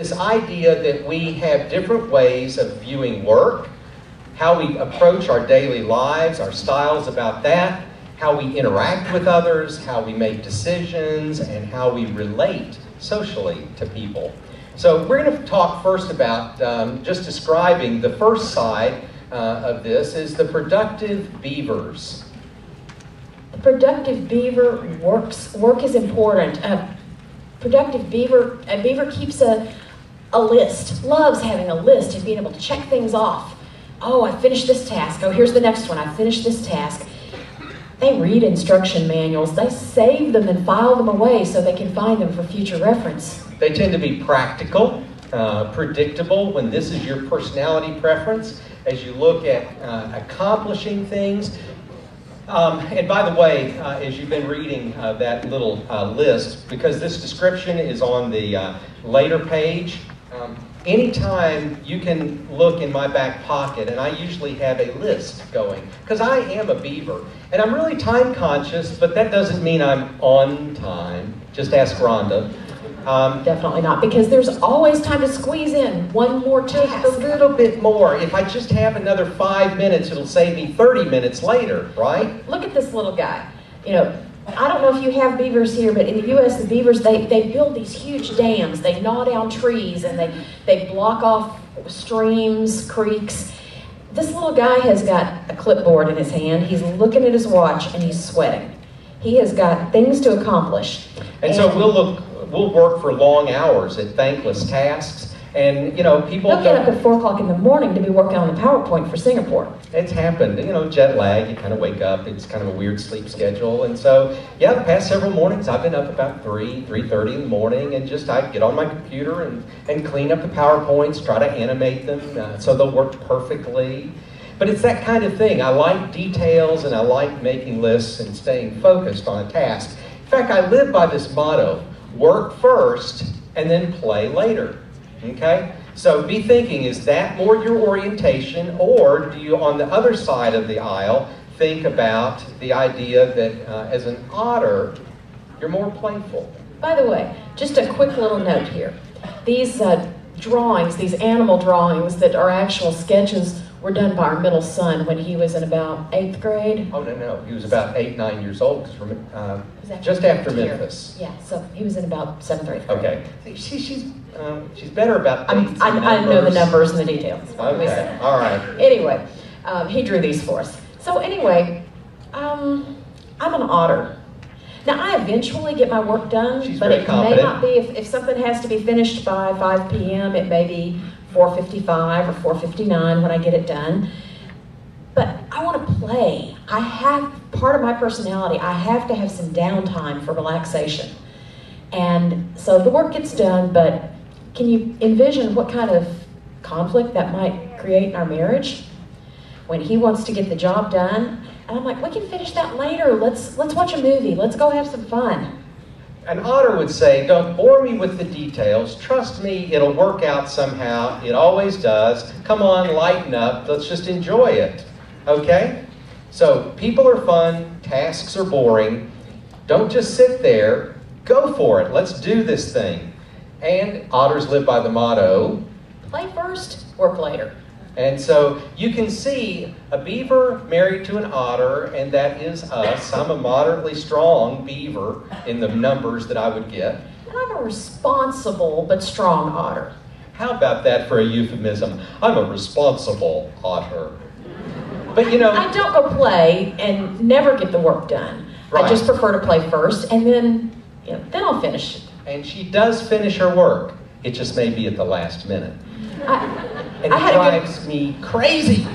This idea that we have different ways of viewing work, how we approach our daily lives, our styles about that, how we interact with others, how we make decisions, and how we relate socially to people. So we're going to talk first about just describing the first side of this is the productive beavers. The productive beaver work is important. A beaver keeps a list, loves having a list and being able to check things off. Oh, I finished this task. Oh, here's the next one. I finished this task. They read instruction manuals. They save them and file them away so they can find them for future reference. They tend to be practical, predictable when this is your personality preference as you look at accomplishing things. And by the way, as you've been reading that little list, because this description is on the later page, anytime you can look in my back pocket, and I usually have a list going, because I am a beaver, and I'm really time conscious, but that doesn't mean I'm on time. Just ask Rhonda. Definitely not, because there's always time to squeeze in one more task. Just a little bit more. If I just have another 5 minutes, it'll save me 30 minutes later, right? Look at this little guy. You know, I don't know if you have beavers here, but in the U.S., the beavers, they build these huge dams. They gnaw down trees, and they block off streams, creeks. This little guy has got a clipboard in his hand. He's looking at his watch, and he's sweating. He has got things to accomplish. And so we'll work for long hours at thankless tasks. And, you know, people They'll get up at 4 o'clock in the morning to be working on the PowerPoint for Singapore. It's happened. You know, jet lag, you kind of wake up, it's kind of a weird sleep schedule. And so, yeah, the past several mornings, I've been up about 3:30 in the morning, and just I get on my computer and clean up the PowerPoints, try to animate them so they'll work perfectly. But it's that kind of thing. I like details, and I like making lists and staying focused on a task. In fact, I live by this motto: work first and then play later. Okay? So be thinking, is that more your orientation, or do you, on the other side of the aisle, think about the idea that as an otter, you're more playful? By the way, just a quick little note here. These drawings, these animal drawings that are actual sketches, were done by our middle son when he was in about 8th grade. Oh, no. He was about 8, 9 years old, just after Memphis. Yeah, so he was in about 7th or 8th grade. Okay. She's better about dates I know the numbers and the details. Okay, all right. Anyway, he drew these for us. So anyway, I'm an otter. Now, I eventually get my work done, but it may not be, if something has to be finished by 5 p.m., it may be 4:55 or 4:59 when I get it done. But I want to play. Part of my personality, I have to have some downtime for relaxation. And so the work gets done, but can you envision what kind of conflict that might create in our marriage? When he wants to get the job done, and I'm like, we can finish that later. Let's watch a movie. Let's go have some fun. An otter would say, don't bore me with the details. Trust me, it'll work out somehow. It always does. Come on, lighten up. Let's just enjoy it. Okay? So people are fun. Tasks are boring. Don't just sit there. Go for it. Let's do this thing. And otters live by the motto, play first, work later. And so you can see a beaver married to an otter, and that is us. I'm a moderately strong beaver in the numbers that I would get. And I'm a responsible but strong otter. How about that for a euphemism? I'm a responsible otter. But you know, I don't go play and never get the work done. Right. I just prefer to play first, and then I'll finish it. And she does finish her work. It just may be at the last minute. And it drives me crazy.